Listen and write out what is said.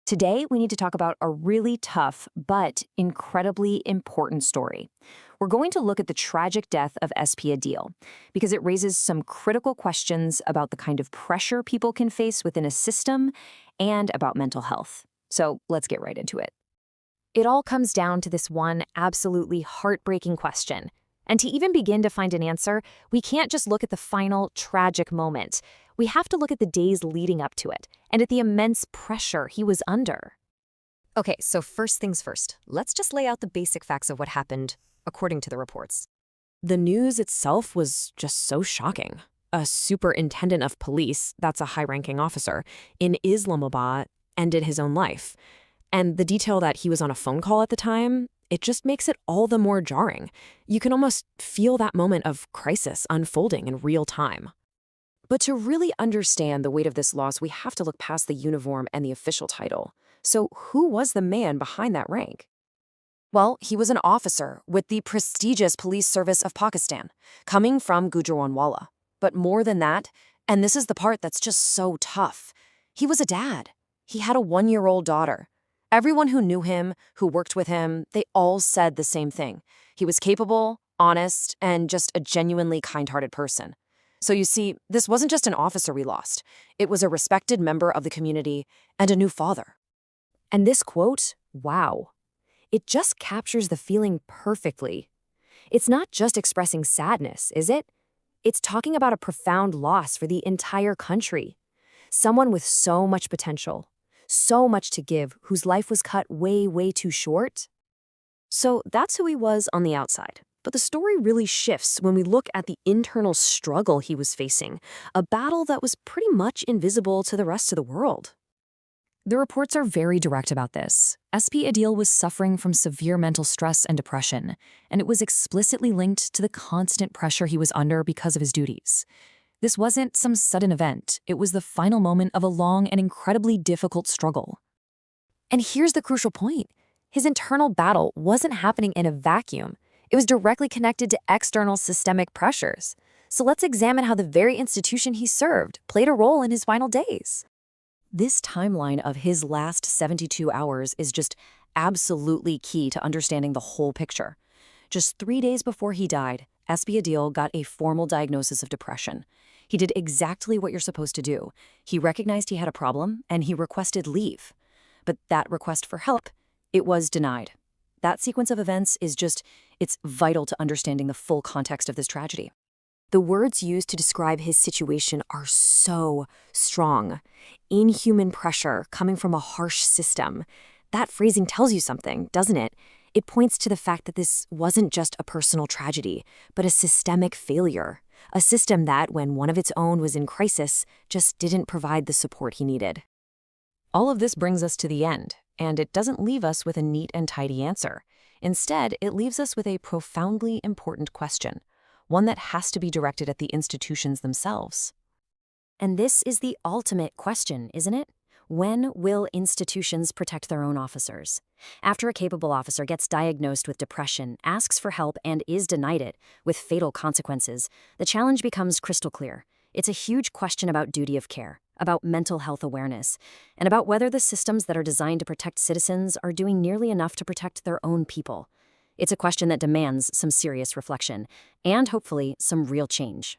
Today, we need to talk about a really tough but incredibly important story. We're going to look at the tragic death of SP Adeel because it raises some critical questions about the kind of pressure people can face within a system and about mental health. So let's get right into it. It all comes down to this one absolutely heartbreaking question. And to even begin to find an answer, we can't just look at the final tragic moment. We have to look at the days leading up to it and at the immense pressure he was under. Okay, so first things first, let's just lay out the basic facts of what happened, according to the reports. The news itself was just so shocking. A superintendent of police, that's a high-ranking officer, in Islamabad ended his own life. And the detail that he was on a phone call at the time, it just makes it all the more jarring. You can almost feel that moment of crisis unfolding in real time. But to really understand the weight of this loss, we have to look past the uniform and the official title. So who was the man behind that rank? Well, he was an officer with the prestigious police service of Pakistan, coming from Gujranwala. But more than that, and this is the part that's just so tough, he was a dad. He had a 1-year-old daughter. Everyone who knew him, who worked with him, they all said the same thing. He was capable, honest, and just a genuinely kind-hearted person. So you see, this wasn't just an officer we lost. It was a respected member of the community and a new father. And this quote, wow, it just captures the feeling perfectly. It's not just expressing sadness, is it? It's talking about a profound loss for the entire country. Someone with so much potential, so much to give, whose life was cut way, way too short. So that's who he was on the outside. But the story really shifts when we look at the internal struggle he was facing, a battle that was pretty much invisible to the rest of the world. The reports are very direct about this. SP Adeel was suffering from severe mental stress and depression, and it was explicitly linked to the constant pressure he was under because of his duties. This wasn't some sudden event. It was the final moment of a long and incredibly difficult struggle. And here's the crucial point. His internal battle wasn't happening in a vacuum. It was directly connected to external systemic pressures. So let's examine how the very institution he served played a role in his final days. This timeline of his last 72 hours is just absolutely key to understanding the whole picture. Just 3 days before he died, SP Adeel got a formal diagnosis of depression. He did exactly what you're supposed to do. He recognized he had a problem, and he requested leave. But that request for help, it was denied. That sequence of events is it's vital to understanding the full context of this tragedy. The words used to describe his situation are so strong. Inhuman pressure coming from a harsh system. That phrasing tells you something, doesn't it? It points to the fact that this wasn't just a personal tragedy, but a systemic failure. A system that, when one of its own was in crisis, just didn't provide the support he needed. All of this brings us to the end, and it doesn't leave us with a neat and tidy answer. Instead, it leaves us with a profoundly important question, one that has to be directed at the institutions themselves. And this is the ultimate question, isn't it? When will institutions protect their own officers? After a capable officer gets diagnosed with depression, asks for help, and is denied it, with fatal consequences, the challenge becomes crystal clear. It's a huge question about duty of care, about mental health awareness, and about whether the systems that are designed to protect citizens are doing nearly enough to protect their own people. It's a question that demands some serious reflection, and hopefully some real change.